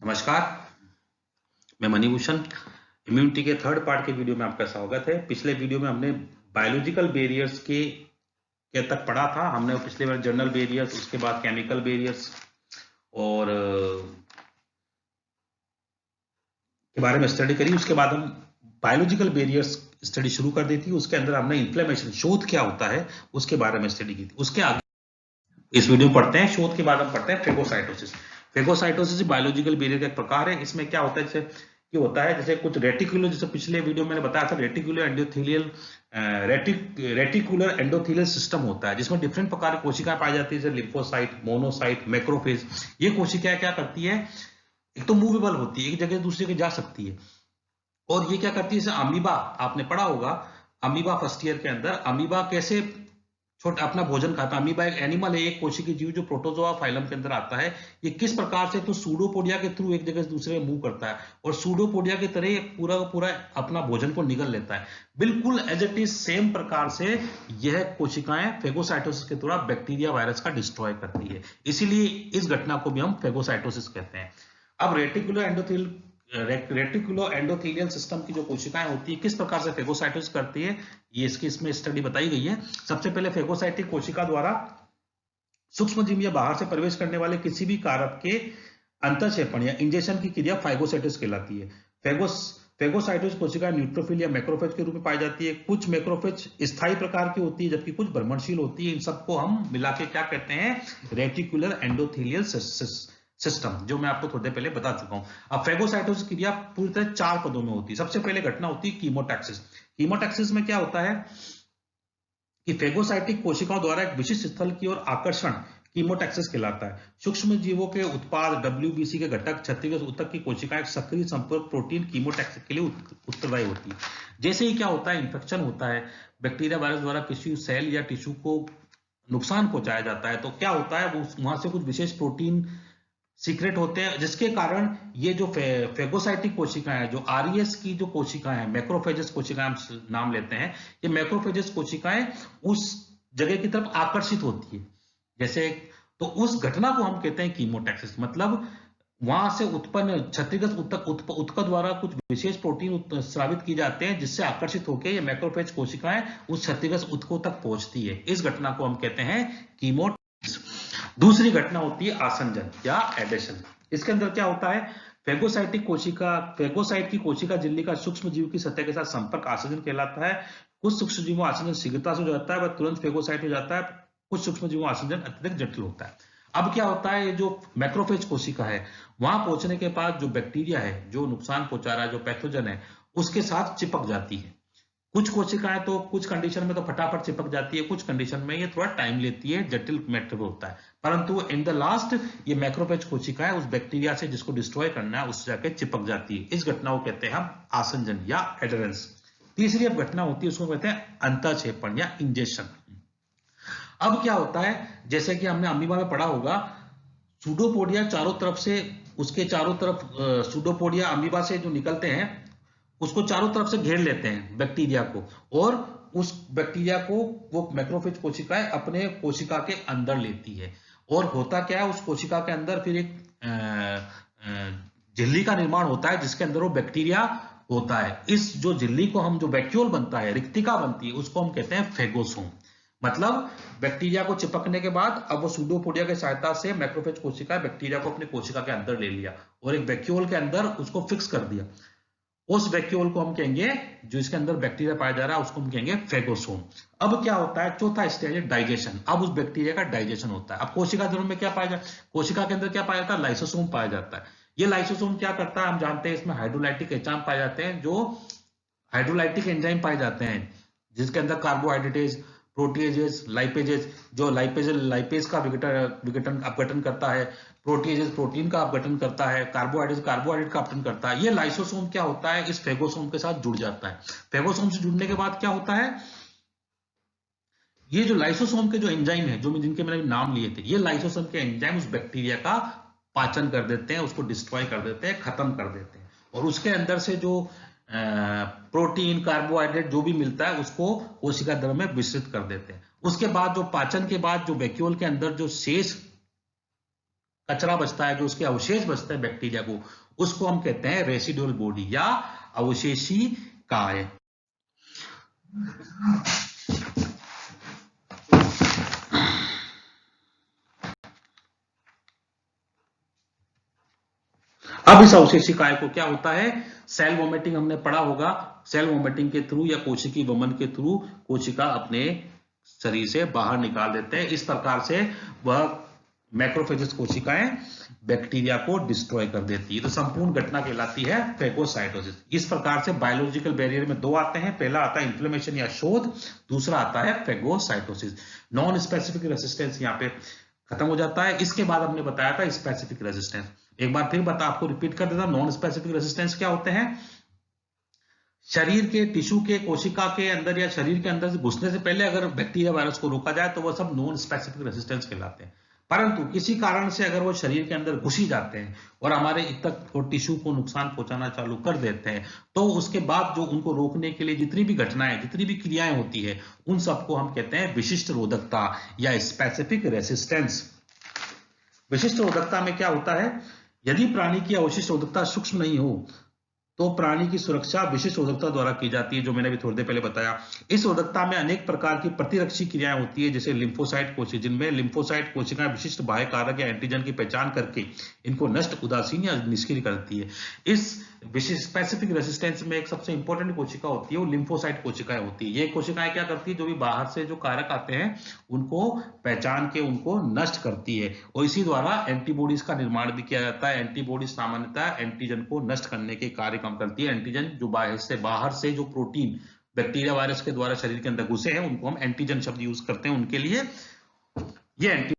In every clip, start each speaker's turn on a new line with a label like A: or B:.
A: नमस्कार, मैं मणिभूषण। इम्यूनिटी के थर्ड पार्ट के वीडियो में आपका स्वागत है। पिछले वीडियो में हमने बायोलॉजिकल बैरियर्स के तक पढ़ा था। हमने पिछले बार जर्नल बैरियर्स, उसके बाद केमिकल बैरियर्स और के बारे में स्टडी करी। उसके बाद हम बायोलॉजिकल बैरियर्स स्टडी शुरू कर दी थी। उसके अंदर हमने इन्फ्लेमेशन, शोथ क्या होता है, उसके बारे में स्टडी की थी। उसके आगे इस वीडियो में पढ़ते हैं शोथ के बाद हम पढ़ते हैं फेगोसाइटोसिस। फेगोसाइटोसिस बायोलॉजिकल बैरियर का एक प्रकार है। इसमें क्या होता है, जैसे कुछ रेटिकुलर, जैसे पिछले वीडियो में मैंने बताया था, रेटिकुलर एंडोथेलियल सिस्टम होता है, जिसमें डिफरेंट प्रकार की कोशिकाएं पाई जाती है, जैसे लिम्फोसाइट, मोनोसाइट, मैक्रोफेज। ये कोशिकाएं क्या करती है, एक तो मूवेबल होती है, एक जगह से दूसरी जगह जा सकती है। और ये क्या करती है, जैसे अमीबा, आपने पढ़ा होगा अमीबा फर्स्ट ईयर के अंदर, अमीबा कैसे छोटा अपना भोजन खाता है। अमीबा एक एनिमल है, एक कोशिकीय जीव जो प्रोटोजोआ फाइलम के अंदर आता है। ये किस प्रकार से, तो सूडोपोडिया के थ्रू एक जगह से दूसरे में मूव करता है और सूडोपोडिया की तरह पूरा का पूरा अपना भोजन को निगल लेता है। बिल्कुल एज इट इज सेम प्रकार से यह कोशिकाएं फेगोसाइटोसिस के द्वारा बैक्टीरिया वायरस का डिस्ट्रॉय करती है। इसीलिए इस घटना को भी हम फेगोसाइटोसिस कहते हैं। अब रेटिकुलो एंडोथेलियल सिस्टम की जो कोशिकाएं होती है, किस प्रकार से फेगोसाइटोसिस करती है, ये इसकी इसमें स्टडी बताई गई है। सबसे पहले फेगोसाइटिक कोशिका द्वारा सूक्ष्मजीव या बाहर से प्रवेश करने वाले किसी भी कारक के अंतःक्षेपण या इंजेक्शन की क्रिया फाइगोसाइटोसिस कहलाती है। फेगोसाइटोसिस कोशिका न्यूट्रोफिल या मैक्रोफेज के रूप में पाई जाती है। कुछ मैक्रोफेज स्थायी प्रकार की होती है, जबकि कुछ भ्रमणशील होती है। इन सबको हम मिला के क्या कहते हैं, रेटिकुलर एंडोथेलियल सिस्टम, जो मैं आपको थोड़ी देर पहले बता चुका हूं। अब फेगोसाइटोसिस क्रिया पूरी तरह 4 पदों में होती है। सबसे पहले घटना होती है कीमोटैक्सिस। कीमोटैक्सिस में क्या होता है कि फेगोसाइटिक कोशिकाओं द्वारा एक विशिष्ट स्थल की ओर आकर्षण कीमोटैक्सिस कहलाता है। सूक्ष्म जीवों के उत्पाद WBC के घटक क्षतिग्रस्त ऊतक की कोशिकाएं सक्रिय संपर्क प्रोटीन कीमोटैक्सिस के लिए उत्तरदायी होती है। जैसे ही क्या होता है, इंफेक्शन होता है, बैक्टीरिया वायरस द्वारा किसी सेल या टिश्यू को नुकसान पहुंचाया जाता है, तो क्या होता है, वो वहां से कुछ विशेष प्रोटीन सीक्रेट होते हैं, जिसके कारण ये जो फेगोसाइटिक कोशिकाएं हैं, जो आरईएस की जो कोशिकाएं हैं, मैक्रोफेजेस कोशिकाएं हम नाम लेते हैं, ये मैक्रोफेजेस कोशिकाएं उस जगह की तरफ आकर्षित होती है। जैसे तो उस घटना को हम कहते हैं कीमोटैक्सिस। मतलब वहां से उत्पन्न क्षतिग्रस्त ऊतक द्वारा कुछ विशेष प्रोटीन स्रावित किए जाते हैं, जिससे आकर्षित होकर ये मैक्रोफेज कोशिकाएं उस क्षतिग्रस्त ऊतकों तक पहुंचती है। इस घटना को हम कहते हैं कीमोटैक्सिस। दूसरी घटना होती है आसंजन या एडेशन। इसके अंदर क्या होता है, फेगोसाइट की कोशिका झिल्ली का सूक्ष्म जीव की सतह के साथ संपर्क आसंजन कहलाता है। कुछ सूक्ष्म जीवों आसंजन शीघ्रता से हो जाता है, वह तुरंत फेगोसाइट हो जाता है। कुछ सूक्ष्म जीवों आसंजन अत्यधिक जटिल होता है। अब क्या होता है, जो मैक्रोफेज कोशिका है, वहां पहुंचने के बाद जो बैक्टीरिया है, जो नुकसान पहुंचा रहा है, जो पैथोजन है, उसके साथ चिपक जाती है। कुछ कोशिकाएं तो कुछ कंडीशन में तो फटाफट चिपक जाती है, कुछ कंडीशन में ये थोड़ा टाइम लेती है, जटिल मैटर होता है, परंतु इन द लास्ट ये मैक्रोफेज कोशिकाएं उस बैक्टीरिया से जिसको डिस्ट्रॉय करना है उससे जाके चिपक जाती है। इस घटना को कहते हैं हम आसंजन या एडरेंस। तीसरी अब घटना होती है, उसको कहते हैं अंतःक्षेपण या इंजेक्शन। अब क्या होता है, जैसे कि हमने अमीबा में पढ़ा होगा, सूडोपोडिया चारों तरफ से, उसके चारों तरफ सूडोपोडिया अमीबा से जो निकलते हैं, उसको चारों तरफ से घेर लेते हैं बैक्टीरिया को, और उस बैक्टीरिया को वो मैक्रोफेज कोशिकाएं अपने कोशिका के अंदर लेती है। और होता क्या है, उस कोशिका के अंदर फिर एक झिल्ली का निर्माण होता है, जिसके अंदर वो बैक्टीरिया होता है। इस जो झिल्ली को हम, जो वैक्यूल बनता है, रिक्तिका बनती है, उसको हम कहते हैं फेगोसोम। मतलब बैक्टीरिया को चिपकने के बाद अब वो सूडोपोडिया की सहायता से मैक्रोफेज कोशिका बैक्टीरिया को अपनी कोशिका के अंदर ले लिया और एक वैक्यूल के अंदर उसको फिक्स कर दिया। उस वैक्यूल को हम कहेंगे, जो इसके अंदर बैक्टीरिया पाया जा रहा है, उसको हम कहेंगे फेगोसोम। अब क्या होता है, चौथा स्टेज है डाइजेशन। अब उस बैक्टीरिया का डाइजेशन होता है। अब कोशिका द्रव्य में क्या पाया जाता है, कोशिका के अंदर क्या पाया जाता है, लाइसोसोम पाया जाता है। ये लाइसोसोम क्या करता है, हम जानते हैं, इसमें हाइड्रोलाइटिक एंजाइम पाए जाते हैं, जो हाइड्रोलाइटिक एंजाइम पाए जाते हैं, जिसके अंदर कार्बोहाइड्रेटेज, प्रोटीएजेस, लाइपेजेस, जो लाइपेज का अपघटन करता है, प्रोटीएजेस प्रोटीन का अपघटन करता है, कार्बोहाइड्रेट का अपघटन करता है। ये लाइसोसोम क्या होता है, इस फेगोसोम के साथ जुड़ जाता है। फेगोसोम से जुड़ने के बाद क्या होता है, ये जो लाइसोसोम के जो एंजाइम है, जो जिनके मैंने नाम लिए थे, ये लाइसोसोम के एंजाइम उस बैक्टीरिया का पाचन कर देते हैं, उसको डिस्ट्रॉय कर देते हैं, खत्म कर देते हैं, और उसके अंदर से जो प्रोटीन, कार्बोहाइड्रेट जो भी मिलता है, उसको कोशिका द्रव्य में विस्तृत कर देते हैं। उसके बाद जो पाचन के बाद जो वैक्यूल के अंदर जो शेष कचरा बचता है, जो उसके अवशेष बचते हैं बैक्टीरिया को, उसको हम कहते हैं रेसिडुअल बॉडी या अवशेषी काय। अब इस अवशेषी काय को क्या होता है, सेल वोमिटिंग हमने पढ़ा होगा, सेल वोमिटिंग के थ्रू या कोशिकी वमन के थ्रू कोशिका अपने शरीर से बाहर निकाल देते हैं। इस प्रकार से वह मैक्रोफेजेस कोशिकाएं बैक्टीरिया को डिस्ट्रॉय कर देती है। तो संपूर्ण घटना कहलाती है फेगोसाइटोसिस। इस प्रकार से बायोलॉजिकल बैरियर में दो आते हैं, पहला आता है इन्फ्लेमेशन या शोध, दूसरा आता है फेगोसाइटोसिस। नॉन स्पेसिफिक रेसिस्टेंस यहाँ पे खत्म हो जाता है। इसके बाद हमने बताया था स्पेसिफिक रेजिस्टेंस। एक बार फिर आपको रिपीट कर देता हूं, नॉन स्पेसिफिक रेजिस्टेंस क्या होते हैं, शरीर के टिश्यू के कोशिका के अंदर या शरीर के अंदर घुसने से पहले अगर बैक्टीरिया वायरस को रोका जाए तो वह सब नॉन स्पेसिफिक रेजिस्टेंस कहलाते हैं। परंतु किसी कारण से अगर वो शरीर के अंदर घुस ही जाते हैं और हमारे तक और टिश्यू को नुकसान पहुंचाना चालू कर देते हैं, तो उसके बाद जो उनको रोकने के लिए जितनी भी घटनाएं, जितनी भी क्रियाएं होती है, उन सबको हम कहते हैं विशिष्ट रोधकता या स्पेसिफिक रेसिस्टेंस। विशिष्ट रोधकता में क्या होता है, यदि प्राणी की अवशिष्ट रोधकता सूक्ष्म नहीं हो तो प्राणी की सुरक्षा विशिष्ट रोधकता द्वारा की जाती है, जो मैंने भी थोड़ी देर पहले बताया। इस रोधकता में अनेक प्रकार की प्रतिरक्षी क्रियाएं होती है, जैसे लिम्फोसाइट कोशिका, जिनमें लिम्फोसाइट कोशिकाएं विशिष्ट बाह्य कारक या एंटीजन की पहचान करके इनको नष्ट, उदासीन या निष्क्रिय करती है। इस विशिष्ट स्पेसिफिक रेसिस्टेंस में एक सबसे इंपॉर्टेंट कोशिका होती है, वो लिम्फोसाइट कोशिकाएं होती है। ये कोशिकाएं क्या करती है, जो भी बाहर से जो कारक आते हैं उनको पहचान के उनको नष्ट करती है, और इसी द्वारा एंटीबॉडीज का निर्माण भी किया जाता है। एंटीबॉडी सामान्यतः एंटीजन को नष्ट करने के कार्य काम करती है। एंटीजन जो बाहर से जो प्रोटीन बैक्टीरिया वायरस के द्वारा शरीर के अंदर घुसे हैं, उनको हम एंटीजन शब्द यूज करते हैं उनके लिए। ये एंटी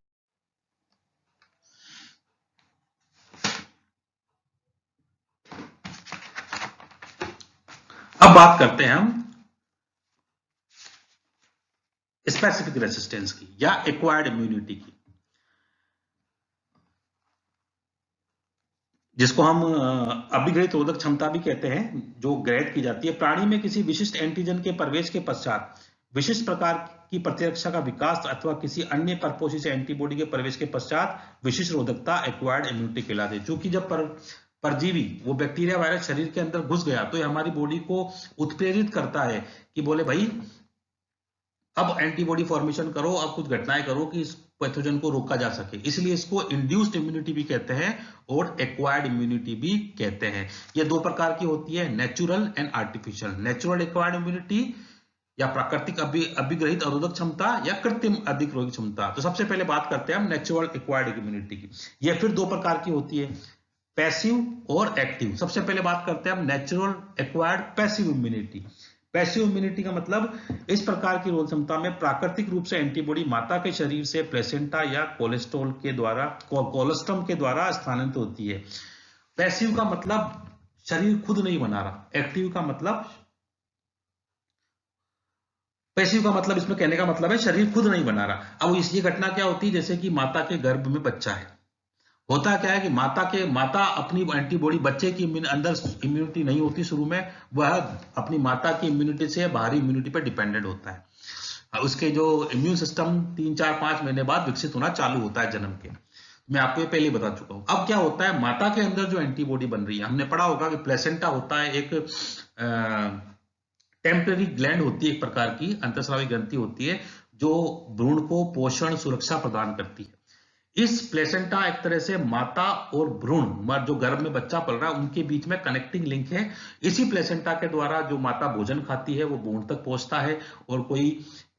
A: अब बात करते हैं हम स्पेसिफिक रेसिस्टेंस की या एक्वायर्ड इम्यूनिटी की, जिसको हम अभिग्रहित रोधक क्षमता भी कहते हैं, जो ग्रहित की जाती है। प्राणी में किसी विशिष्ट एंटीजन के प्रवेश के पश्चात विशिष्ट प्रकार की प्रतिरक्षा का विकास अथवा किसी अन्य परपोषी से एंटीबॉडी के प्रवेश के पश्चात विशिष्ट रोधकता एक्वायर्ड इम्यूनिटी कहलाती है। क्योंकि जब परजीवी वो बैक्टीरिया वायरस शरीर के अंदर घुस गया तो ये हमारी बॉडी को उत्प्रेरित करता है कि बोले भाई अब एंटीबॉडी फॉर्मेशन करो, अब कुछ घटनाएं करो कि इस पैथोजन को रोका जा सके। इसलिए इसको इंड्यूस्ड इम्यूनिटी भी कहते हैं और एक्वायर्ड इम्यूनिटी भी कहते हैं। ये दो प्रकार की होती है, natural and artificial. Natural acquired immunity या प्राकृतिक अभिग्रहित अवरोधक क्षमता या कृत्रिम अधिरोधक क्षमता। तो सबसे पहले बात करते हैं हम नेचुरल एक्वायर्ड इम्यूनिटी की। यह फिर दो प्रकार की होती है, पैसिव और एक्टिव। सबसे पहले बात करते हैं हम natural acquired passive immunity. Passive immunity का मतलब इस प्रकार की रोग क्षमता में प्राकृतिक रूप से एंटीबॉडी माता के शरीर से प्लेसेंटा या कोलेस्ट्रॉल के द्वारा कोलेस्ट्रम के द्वारा स्थानांतरित होती है। पैसिव का मतलब शरीर खुद नहीं बना रहा, एक्टिव का मतलब पैसिव का मतलब इसमें कहने का मतलब है शरीर खुद नहीं बना रहा। अब ये घटना क्या होती है, जैसे कि माता के गर्भ में बच्चा है, होता क्या है कि माता अपनी एंटीबॉडी, बच्चे की अंदर इम्यूनिटी नहीं होती शुरू में, वह अपनी माता की इम्यूनिटी से बाहरी इम्यूनिटी पर डिपेंडेंट होता है। उसके जो इम्यून सिस्टम 3-4-5 महीने बाद विकसित होना चालू होता है जन्म के। मैं आपको ये पहले बता चुका हूं। अब क्या होता है, माता के अंदर जो एंटीबॉडी बन रही है, हमने पढ़ा होगा कि प्लेसेंटा होता है, एक टेम्पररी ग्लैंड होती है, एक प्रकार की अंतःस्रावी ग्रंथि होती है जो भ्रूण को पोषण सुरक्षा प्रदान करती है। इस प्लेसेंटा एक तरह से माता और भ्रूण, जो गर्भ में बच्चा पल रहा है, उनके बीच में कनेक्टिंग लिंक है। इसी प्लेसेंटा के द्वारा जो माता भोजन खाती है वो भ्रूण तक पहुंचता है, और कोई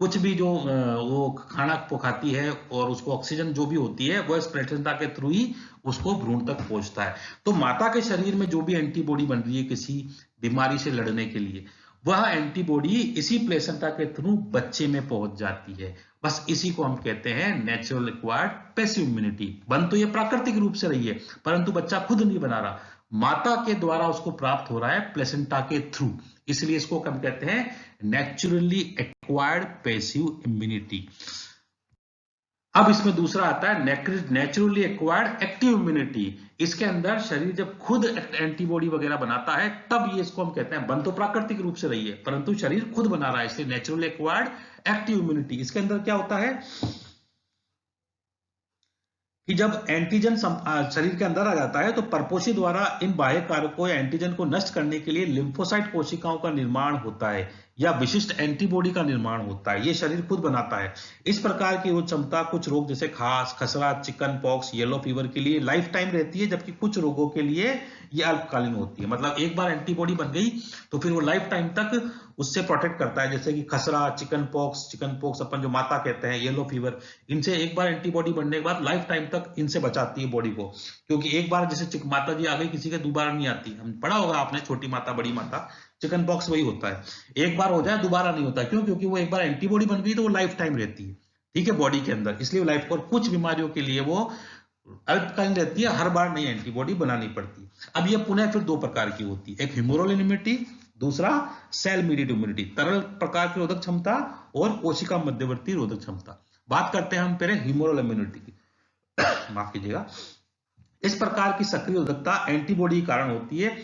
A: कुछ भी जो वो खाना खाती है और उसको ऑक्सीजन जो भी होती है वो इस प्लेसेंटा के थ्रू ही उसको भ्रूण तक पहुंचता है। तो माता के शरीर में जो भी एंटीबॉडी बन रही है किसी बीमारी से लड़ने के लिए, वह एंटीबॉडी इसी प्लेसेंटा के थ्रू बच्चे में पहुंच जाती है। बस इसी को हम कहते हैं नेचुरल एक्वायर्ड पैसिव इम्यूनिटी। बन तो ये प्राकृतिक रूप से रही है, परंतु बच्चा खुद नहीं बना रहा, माता के द्वारा उसको प्राप्त हो रहा है प्लेसेंटा के थ्रू, इसलिए इसको हम कहते हैं नेचुरली एक्वायर्ड पैसिव इम्यूनिटी। अब इसमें दूसरा आता है नेचुरली एक्वायर्ड एक्टिव इम्यूनिटी। इसके अंदर शरीर जब खुद एंटीबॉडी वगैरह बनाता है तब ये इसको हम कहते हैं, बन तो प्राकृतिक रूप से रही है परंतु शरीर खुद बना रहा है, इसलिए नेचुरली एक्वायर्ड एक्टिव इम्यूनिटी। इसके अंदर क्या होता है कि जब एंटीजन शरीर के अंदर आ जाता है तो परपोषी द्वारा इन बाह्य कारकों या एंटीजन को नष्ट करने के लिए लिम्फोसाइट कोशिकाओं का निर्माण होता है या विशिष्ट एंटीबॉडी का निर्माण होता है। ये शरीर खुद बनाता है। इस प्रकार की रोग क्षमता कुछ रोग जैसे खास, खसरा, चिकन पॉक्स, येलो फीवर के लिए लाइफ टाइम रहती है, जबकि कुछ रोगों के लिए ये अल्पकालीन होती है। मतलब एक बार एंटीबॉडी बन गई तो फिर वो लाइफ टाइम तक उससे प्रोटेक्ट करता है। जैसे कि खसरा, चिकन पॉक्स अपन जो माता कहते हैं, येलो फीवर, इनसे एक बार एंटीबॉडी बनने के बाद लाइफ टाइम तक इनसे बचाती है बॉडी को। क्योंकि एक बार जैसे माता जी आ गई, किसी के दोबारा नहीं आती। हम पढ़ा होगा आपने, छोटी माता बड़ी माता, चिकन पॉक्स वही होता है, एक बार हो जाए दोबारा नहीं होता। क्यों? क्योंकि वो एक बार एंटीबॉडी बन गई तो वो लाइफ टाइम रहती है, ठीक है, बॉडी के अंदर, इसलिए लाइफ। और कुछ बीमारियों के लिए वो अल्पकालीन रहती है, हर बार नई एंटीबॉडी बनानी पड़ती। अब ये पुनः फिर दो प्रकार की होती है, एक ह्यूमरल इम्यूनिटी, दूसरा सेल मीडिएटेड इम्यूनिटी, तरल प्रकार की रोधक क्षमता और कोशिका मध्यवर्ती रोधक क्षमता। बात करते हैं हम पहले ह्यूमरल इम्यूनिटी की। माफ कीजिएगा। इस प्रकार की सक्रिय रोधकता एंटीबॉडी के कारण होती है।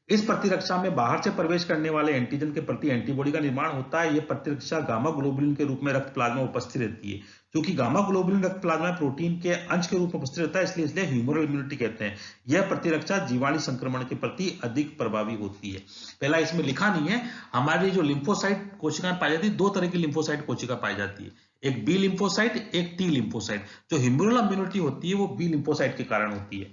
A: इस प्रतिरक्षा में बाहर से प्रवेश करने वाले एंटीजन के प्रति एंटीबॉडी का निर्माण होता है। यह प्रतिरक्षा गामा ग्लोबुलिन के रूप में रक्त प्लाज्मा में उपस्थित रहती है। क्योंकि गामा ग्लोबुलिन रक्त प्लाज्मा में प्रोटीन के अंश के रूप में उपस्थित रहता है, इसलिए ह्यूमरल इम्यूनिटी कहते हैं। यह प्रतिरक्षा जीवाणु संक्रमण के प्रति अधिक प्रभावी होती है। पहला इसमें लिखा नहीं है, हमारी जो लिम्फोसाइट कोशिकाएं पाई जाती है, दो तरह की लिम्फोसाइट कोशिका पाई जाती है, एक बी लिम्फोसाइट, एक टी लिम्फोसाइट। जो ह्यूमरल इम्यूनिटी होती है वो बी लिम्फोसाइट के कारण होती है।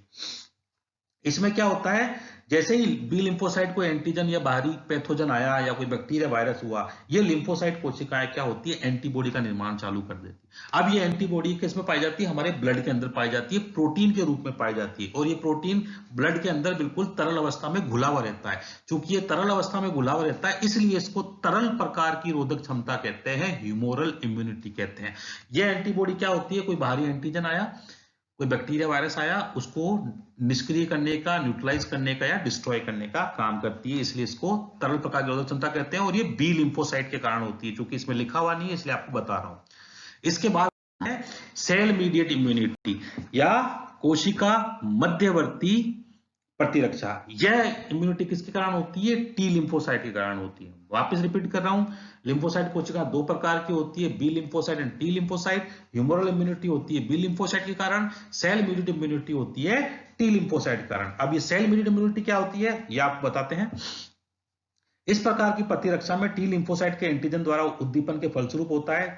A: इसमें क्या होता है, जैसे ही बी लिम्फोसाइट को एंटीजन या बाहरी पैथोजन आया या कोई बैक्टीरिया वायरस हुआ, ये लिम्फोसाइट कोशिकाएं क्या होती है, एंटीबॉडी का निर्माण चालू कर देती है। अब ये एंटीबॉडी किसमें पाई जाती है, हमारे ब्लड के अंदर पाई जाती है, प्रोटीन के रूप में पाई जाती है। और ये प्रोटीन ब्लड के अंदर बिल्कुल तरल अवस्था में घुला हुआ रहता है। चूंकि ये तरल अवस्था में घुला हुआ रहता है, इसलिए इसको तरल प्रकार की रोधक क्षमता कहते हैं, ह्यूमरल इम्यूनिटी कहते हैं। यह एंटीबॉडी क्या होती है, कोई बाहरी एंटीजन आया, कोई बैक्टीरिया वायरस आया, उसको निष्क्रिय करने का, न्यूट्रलाइज करने का या डिस्ट्रॉय करने का काम करती है। इसलिए इसको तरल प्रकार की रोधक क्षमता कहते हैं। और ये बी लिम्फोसाइट के कारण होती है, क्योंकि इसमें लिखा हुआ नहीं है इसलिए आपको बता रहा हूं। इसके बाद है सेल मीडिएट इम्यूनिटी या कोशिका मध्यवर्ती प्रतिरक्षा। यह इम्यूनिटी किसके कारण होती है, टी लिम्फोसाइट के कारण होती है। वापस रिपीट कर रहा हूं, लिम्फोसाइट कोशिका दो प्रकार की होती है, B lymphocyte and T lymphocyte. Humoral immunity होती है बी लिम्फोसाइट के कारण, सेल मीडिएट इम्यूनिटी होती है टी लिम्फोसाइट के कारण। अब ये सेल मीडिएट इम्यूनिटी क्या होती है, ये आपको बताते हैं। इस प्रकार की प्रतिरक्षा में टी लिम्फोसाइट के एंटीजन द्वारा उद्दीपन के फलस्वरूप होता है।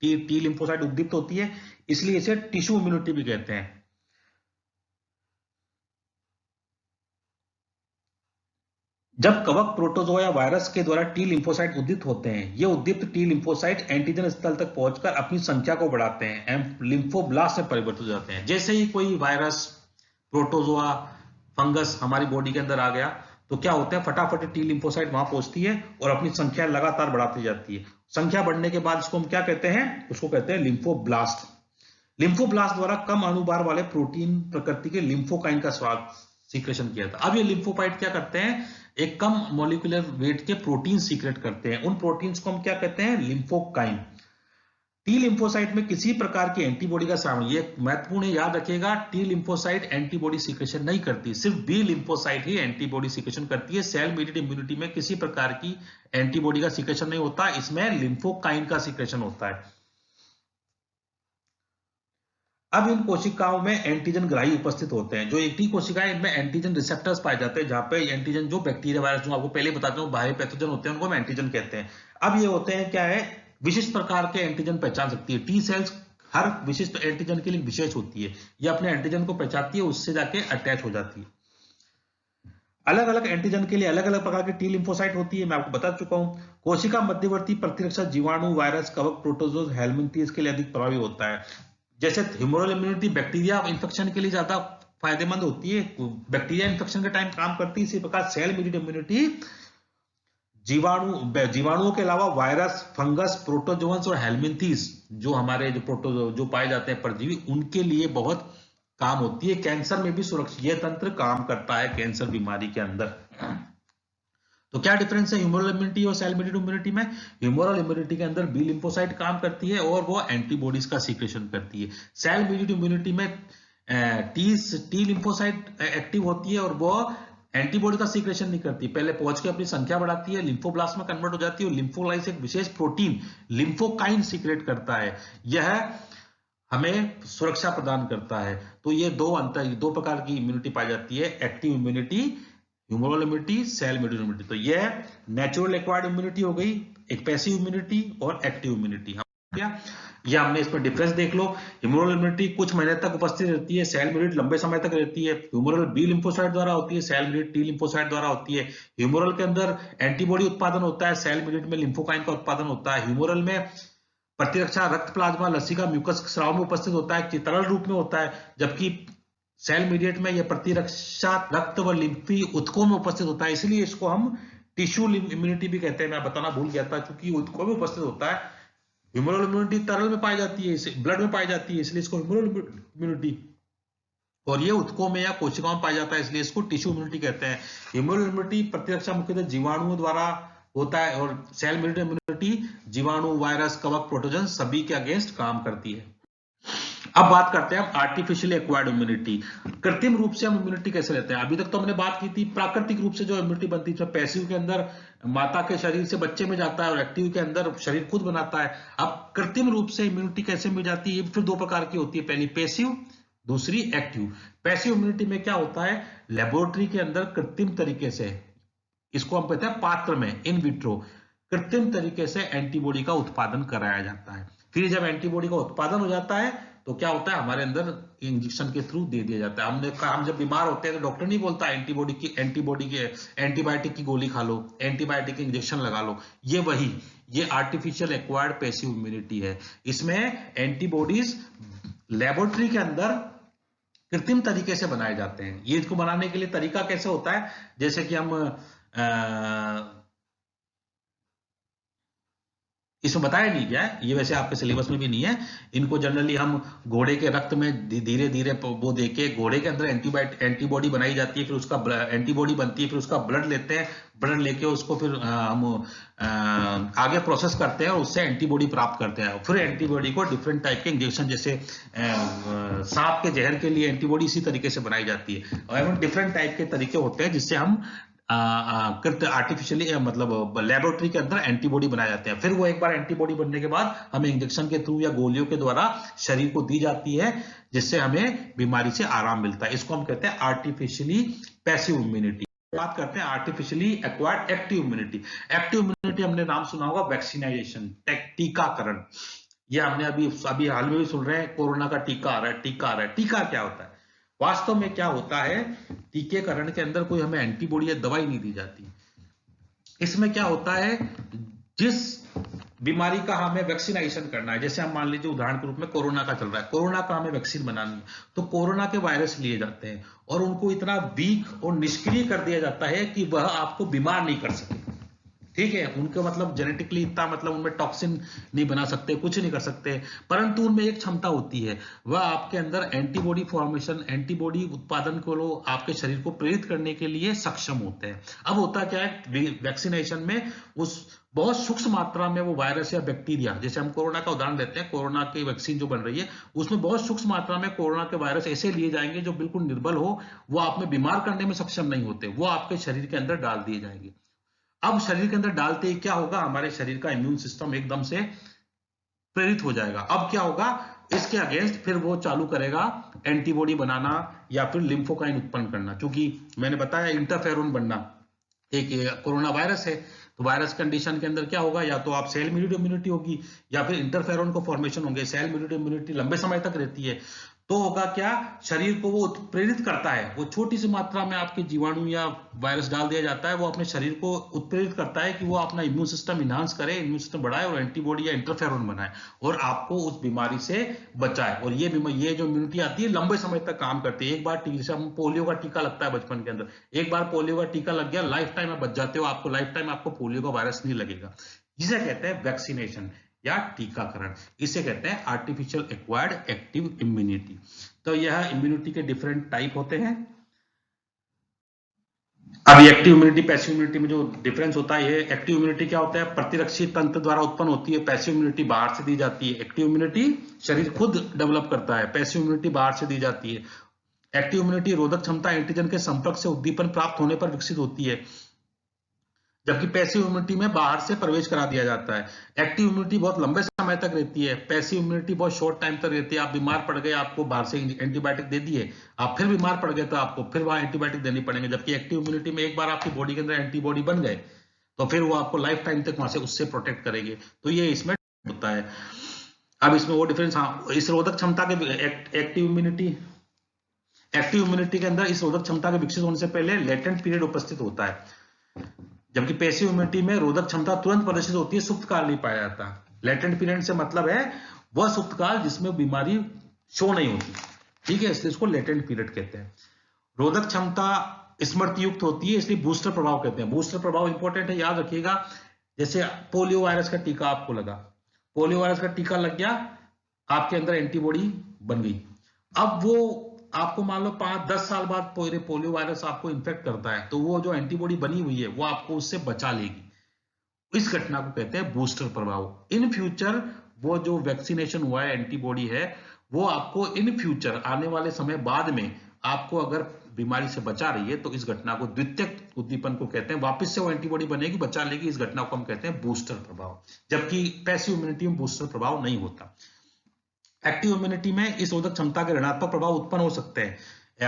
A: टी लिम्फोसाइट उद्दीप्त होती है, इसलिए इसे टिश्यू इम्यूनिटी भी कहते हैं। जब कवक, प्रोटोजोआ या वायरस के द्वारा टी लिम्फोसाइट उद्दीप्त होते हैं, ये उद्दीप्त टी लिम्फोसाइट एंटीजन स्थल तक पहुंचकर अपनी संख्या को बढ़ाते हैं एवं लिम्फोब्लास्ट में परिवर्तित हो जाते हैं। जैसे ही कोई वायरस, प्रोटोजोआ, फंगस हमारी बॉडी के अंदर आ गया तो क्या होता है, फटाफट टी लिम्फोसाइट वहां पहुंचती है और अपनी संख्या लगातार बढ़ाती जाती है। संख्या बढ़ने के बाद इसको हम क्या कहते हैं, उसको कहते हैं लिम्फोब्लास्ट। लिम्फोब्लास्ट द्वारा कम अणुभार वाले प्रोटीन प्रकृति के लिम्फोकाइन का सीक्रेशन किया था। अब ये लिम्फोसाइट क्या करते हैं, एक कम मॉलिक्यूलर वेट के प्रोटीन सीक्रेट करते हैं। उन प्रोटीन्स को हम क्या कहते हैं, लिम्फोकाइन। टी लिम्फोसाइट में किसी प्रकार की एंटीबॉडी का सामना, ये महत्वपूर्ण याद रखिएगा, टी लिम्फोसाइट एंटीबॉडी सीक्रेशन नहीं करती, सिर्फ बी लिम्फोसाइट ही एंटीबॉडी सीक्रेशन करती है। सेल मीडिएटेड इम्यूनिटी में किसी प्रकार की एंटीबॉडी का सीक्रेशन नहीं होता, इसमें लिम्फोकाइन का सीक्रेशन होता है। अब इन कोशिकाओं में एंटीजन ग्राही उपस्थित होते हैं। जो एक टी कोशिकाएं, इनमें एंटीजन रिसेप्टर्स पाए जाते हैं, जहां पे एंटीजन, जो बैक्टीरिया वायरस, जो आपको पहले बताता हूं बाहरी पैथोजन होते हैं, उनको हम एंटीजन कहते हैं। अब ये होते हैं क्या है, विशिष्ट प्रकार के एंटीजन पहचान सकती है। टी सेल्स हर विशिष्ट एंटीजन के लिए विशेष होती है, ये अपने एंटीजन को पहचानती है, उससे जाके अटैच हो जाती है। अलग अलग एंटीजन के लिए अलग अलग प्रकार की टी लिम्फोसाइट होती है, मैं आपको बता चुका हूं। कोशिका मध्यवर्ती प्रतिरक्षा जीवाणु, वायरस, कवक, प्रोटोजोज, हेलमिंथेस के लिए अधिक प्रभावी होता है। जैसे ह्यूमरल इम्यूनिटी बैक्टीरिया इन्फेक्शन के लिए ज्यादा फायदेमंद होती है, बैक्टीरिया इन्फेक्शन के टाइम काम करती है। इसी प्रकार सेल मीडिएटेड इम्यूनिटी जीवाणुओं के अलावा वायरस, फंगस, प्रोटोजोअन्स और हेलमिंथेस, जो हमारे जो पाए जाते हैं परजीवी, उनके लिए बहुत काम होती है। कैंसर में भी सुरक्षित यह तंत्र काम करता है, कैंसर बीमारी के अंदर। तो क्या डिफरेंस है ह्यूमरल इम्यूनिटी और सेल मीडिएटेड इम्यूनिटी में? ह्यूमरल इम्यूनिटी के अंदर बी लिम्फोसाइट काम करती है और वो एंटीबॉडीज का सीक्रेशन करती है। सेल मीडिएटेड इम्यूनिटी में टी लिम्फोसाइट एक्टिव होती है और वो एंटीबॉडी का सीक्रेशन नहीं करती, पहले पहुंच के अपनी संख्या बढ़ाती है, लिम्फोब्लास्ट में कन्वर्ट हो जाती है और लिम्फोलाइट एक विशेष प्रोटीन लिम्फोकाइन सीक्रेट करता है। यह हमें सुरक्षा प्रदान करता है। तो ये दो प्रकार की इम्यूनिटी पाई जाती है, active immunity, humoral immunity, cell mediated immunity. तो ये नेचुरल एक्वायर्ड इम्यूनिटी हो गई, एक पैसिव इम्यूनिटी और एक्टिव इम्यूनिटी। ये हमने इसमें डिफरेंस देख लो। ह्यूमरल इम्यूनिटी कुछ महीने तक उपस्थित रहती है, सेल इम्यूनिटी लंबे समय तक रहती है। ह्यूमरल बी लिम्फोसाइट द्वारा होती है, सेल इम्यूनिटी टी लिम्फोसाइट द्वारा होती है। ह्यूमरल के अंदर एंटीबॉडी उत्पादन होता है, सेल इम्यूनिटी में लिम्फोकाइन का उत्पादन होता है। ह्यूमरल में प्रतिरक्षा रक्त प्लाज्मा लसिका म्यूकस स्राव में उपस्थित होता है, तरल रूप में होता है, जबकि सेल मीडिएट में यह प्रतिरक्षा रक्त व लिम्फी उत्कों में उपस्थित होता है। इसलिए इसको हम टिश्यू इम्यूनिटी भी कहते हैं। मैं बताना भूल गया था, क्योंकि उत्कों में उपस्थित होता है। ह्यूमरल इम्यूनिटी तरल में पाई जाती है, ब्लड में पाई जाती है, इसलिए इसको ह्यूमरल इम्यूनिटी, और ये उत्कों में या कोशिकाओं में पाया जाता है, इसलिए इसको टिश्यू इम्यूनिटी कहते हैं। ह्यूमरल इम्यूनिटी प्रतिरक्षा मुख्यतः जीवाणुओं द्वारा होता है, और सेल मेडिएटेड इम्यूनिटी जीवाणु, वायरस, कवक, प्रोटोजन सभी के अगेंस्ट काम करती है। अब बात करते हैं आर्टिफिशियली एक्वायर्ड इम्यूनिटी। कृत्रिम रूप से हम इम्यूनिटी कैसे लेते हैं। अभी तक तो हमने बात की थी प्राकृतिक रूप से जो इम्यूनिटी बनती है, पैसिव के अंदर माता के शरीर से बच्चे में जाता है, और एक्टिव के अंदर शरीर खुद बनाता है। अब कृत्रिम रूप से इम्यूनिटी कैसे मिल जाती है, फिर दो प्रकार की होती है, पहली पैसिव, दूसरी एक्टिव। पैसिव इम्यूनिटी में क्या होता है, लेबोरेटरी के अंदर कृत्रिम तरीके से, इसको हम कहते हैं पात्र में, इन विट्रो, कृत्रिम तरीके से एंटीबॉडी का उत्पादन कराया जाता है। फिर जब एंटीबॉडी का उत्पादन हो जाता है तो क्या होता है, हमारे अंदर इंजेक्शन के थ्रू दे दिया जाता है। हमने कहा, हम जब बीमार होते हैं तो डॉक्टर नहीं बोलता एंटीबायोटिक की गोली खा लो, एंटीबायोटिक इंजेक्शन लगा लो। ये आर्टिफिशियल एक्वायर्ड पैसिव इम्यूनिटी है। इसमें एंटीबॉडीज लेबोरेटरी के अंदर कृत्रिम तरीके से बनाए जाते हैं। ये इसको बनाने के लिए तरीका कैसे होता है, जैसे कि हम इसमें बताया नहीं गया है, ये वैसे आपके सिलेबस में भी नहीं है। इनको जनरली हम घोड़े के रक्त में धीरे धीरे वो देके, घोड़े के अंदर एंटीबॉडी बनाई जाती है, फिर उसका एंटीबॉडी बनती है, फिर उसका ब्लड लेते हैं, ब्लड लेके उसको फिर हम आगे प्रोसेस करते हैं और उससे एंटीबॉडी प्राप्त करते हैं। फिर एंटीबॉडी को डिफरेंट टाइप के इंजेक्शन, जैसे सांप के जहर के लिए एंटीबॉडी इसी तरीके से बनाई जाती है, और डिफरेंट टाइप के तरीके होते हैं जिससे हम आर्टिफिशियली मतलब लेबोरेटरी के अंदर एंटीबॉडी बनाए जाते हैं। फिर वो एक बार एंटीबॉडी बनने के बाद हमें इंजेक्शन के थ्रू या गोलियों के द्वारा शरीर को दी जाती है, जिससे हमें बीमारी से आराम मिलता है। इसको हम कहते हैं आर्टिफिशियली पैसिव इम्यूनिटी। बात करते हैं artificially acquired active immunity. Active immunity हमने नाम सुना होगा, वैक्सीनाइजेशन, टीकाकरण। ये हमने अभी हाल में भी सुन रहे हैं, कोरोना का टीका आ रहा है, टीका आ रहा है। टीका क्या होता है, वास्तव में क्या होता है, टीकेकरण के अंदर कोई हमें एंटीबॉडी या दवाई नहीं दी जाती। इसमें क्या होता है, जिस बीमारी का हमें वैक्सीनेशन करना है, जैसे हम मान लीजिए उदाहरण के रूप में कोरोना का चल रहा है, कोरोना का हमें वैक्सीन बनानी है, तो कोरोना के वायरस लिए जाते हैं और उनको इतना वीक और निष्क्रिय कर दिया जाता है कि वह आपको बीमार नहीं कर सके। ठीक है, उनके मतलब जेनेटिकली इतना, मतलब उनमें टॉक्सिन नहीं बना सकते, कुछ नहीं कर सकते, परंतु उनमें एक क्षमता होती है, वह आपके अंदर एंटीबॉडी फॉर्मेशन, एंटीबॉडी उत्पादन को आपके शरीर को प्रेरित करने के लिए सक्षम होते हैं। अब होता क्या है, वैक्सीनेशन में उस बहुत सूक्ष्म मात्रा में वो वायरस या बैक्टीरिया, जैसे हम कोरोना का उदाहरण लेते हैं, कोरोना की वैक्सीन जो बन रही है उसमें बहुत सूक्ष्म मात्रा में कोरोना के वायरस ऐसे लिए जाएंगे जो बिल्कुल निर्बल हो, वो आप में बीमार करने में सक्षम नहीं होते, वो आपके शरीर के अंदर डाल दिए जाएंगे। अब शरीर के अंदर डालते ही क्या होगा, हमारे शरीर का इम्यून सिस्टम एकदम से प्रेरित हो जाएगा। अब क्या होगा, इसके अगेंस्ट फिर वो चालू करेगा एंटीबॉडी बनाना या फिर लिम्फोकाइन उत्पन्न करना। क्योंकि मैंने बताया इंटरफेरोन बनना, एक कोरोना वायरस है, तो वायरस कंडीशन के अंदर क्या होगा, या तो आप सेल मेडिएटेड इम्यूनिटी होगी या फिर इंटरफेरोन को फॉर्मेशन होंगे। सेल मेडिएटेड इम्यूनिटी लंबे समय तक रहती है, तो होगा क्या, शरीर को वो उत्प्रेरित करता है, वो छोटी सी मात्रा में आपके जीवाणु या वायरस डाल दिया जाता है, वो अपने शरीर को उत्प्रेरित करता है कि वो अपना इम्यून सिस्टम इनहांस करे, इम्यून सिस्टम बढ़ाए और एंटीबॉडी या इंटरफेरोन बनाए और आपको उस बीमारी से बचाए। और ये जो इम्यूनिटी आती है लंबे समय तक काम करती है। एक बार जैसे हम पोलियो का टीका लगता है बचपन के अंदर, एक बार पोलियो का टीका लग गया, लाइफ टाइम आप बच जाते हो, आपको लाइफ टाइम आपको पोलियो का वायरस नहीं लगेगा, जिसे कहते हैं वैक्सीनेशन या टीकाकरण। इसे कहते हैं आर्टिफिशियल एक्वायर्ड एक्टिव इम्यूनिटी। तो यह इम्यूनिटी के डिफरेंट टाइप होते हैं। अब एक्टिव इम्यूनिटी पैसिव इम्यूनिटी में जो डिफरेंस होता है, ये एक्टिव इम्यूनिटी क्या होता है, प्रतिरक्षी तंत्र द्वारा उत्पन्न होती है, पैसिव इम्यूनिटी बाहर से दी जाती है। एक्टिव इम्यूनिटी शरीर खुद डेवलप करता है, पैसिव इम्यूनिटी बाहर से दी जाती है। एक्टिव इम्यूनिटी रोधक क्षमता एंटीजन के संपर्क से उद्दीपन प्राप्त होने पर विकसित होती है, जबकि पैसिव इम्यूनिटी में बाहर से प्रवेश करा दिया जाता है। एक्टिव इम्यूनिटी बहुत लंबे समय तक रहती है, पैसिव इम्यूनिटी बहुत शॉर्ट टाइम तक रहती है। आप बीमार पड़ गए, आपको बाहर से एंटीबायोटिक दे दिए, आप फिर बीमार पड़ गए तो आपको फिर वहां एंटीबायोटिक देनी पड़ेंगे। जबकि एक्टिव इम्यूनिटी में एक बार आपकी बॉडी के अंदर एंटीबॉडी बन गए तो फिर वो आपको लाइफ टाइम तक वहां से उससे प्रोटेक्ट करेंगे। तो ये इसमें होता है। अब इसमें वो डिफरेंस, हाँ, इस रोधक क्षमता के एक्टिव इम्यूनिटी के अंदर इस रोधक क्षमता के विकसित होने से पहले लेटेंट पीरियड उपस्थित होता है, जबकि पैसिव इम्यूनिटी में रोधक क्षमता तुरंत प्रदर्शित होती है, सुप्त काल नहीं पाया जाता। लेटेंट पीरियड से मतलब है वह सुप्त काल जिसमें बीमारी शो नहीं होती, ठीक है, इसलिए इसको लेटेंट पीरियड कहते हैं। रोधक क्षमता स्मृति युक्त होती है, इसलिए बूस्टर प्रभाव कहते हैं। बूस्टर प्रभाव इंपॉर्टेंट है, याद रखिएगा। जैसे पोलियो वायरस का टीका आपको लगा, पोलियो वायरस का टीका लग गया, आपके अंदर एंटीबॉडी बन गई। अब वो आपको मान लो 5-10 साल बाद पोलियो वायरस आपको इन्फेक्ट करता है, तो वो जो एंटीबॉडी बनी हुई है वो आपको उससे बचा लेगी। इस घटना को कहते हैं बूस्टर प्रभाव। इन फ्यूचर वो जो वैक्सीनेशन हुआ है, एंटीबॉडी है, वो आपको इन फ्यूचर आने वाले समय बाद में आपको अगर बीमारी से बचा रही है तो इस घटना को द्वितीयक उद्दीपन को कहते हैं। वापस से वो एंटीबॉडी बनेगी, बचा लेगी, इस घटना को हम कहते हैं बूस्टर प्रभाव। जबकि पैसिव इम्यूनिटी में बूस्टर प्रभाव नहीं होता। एक्टिव इम्यूनिटी में इस रोधक क्षमता के ऋणात्मक प्रभाव उत्पन्न हो सकते हैं।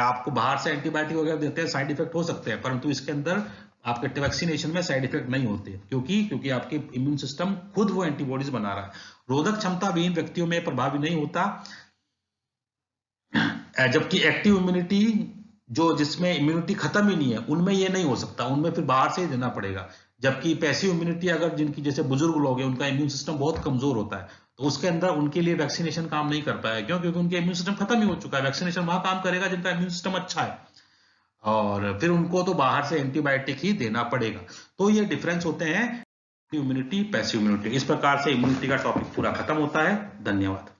A: आपको बाहर से एंटीबायोटिक वगैरह देते हैं, साइड इफेक्ट हो सकते हैं, परंतु इसके अंदर आपके वैक्सीनेशन में साइड इफेक्ट नहीं होते, क्योंकि आपके इम्यून सिस्टम खुद वो एंटीबॉडीज बना रहा है। रोधक क्षमता विहीन व्यक्तियों में प्रभावी नहीं होता, जबकि एक्टिव इम्यूनिटी जो जिसमें इम्यूनिटी खत्म ही नहीं है, उनमें ये नहीं हो सकता, उनमें फिर बाहर से ही देना पड़ेगा। जबकि पैसिव इम्यूनिटी अगर जिनकी जैसे बुजुर्ग लोग हैं, उनका इम्यून सिस्टम बहुत कमजोर होता है, तो उसके अंदर उनके लिए वैक्सीनेशन काम नहीं कर पाया। क्यों? क्योंकि उनके इम्यून सिस्टम खत्म ही हो चुका है। वैक्सीनेशन वहां काम करेगा जिनका इम्यून सिस्टम अच्छा है, और फिर उनको तो बाहर से एंटीबायोटिक ही देना पड़ेगा। तो ये डिफरेंस होते हैं इम्यूनिटी, पैसिव इम्यूनिटी। इस प्रकार से इम्यूनिटी का टॉपिक पूरा खत्म होता है। धन्यवाद।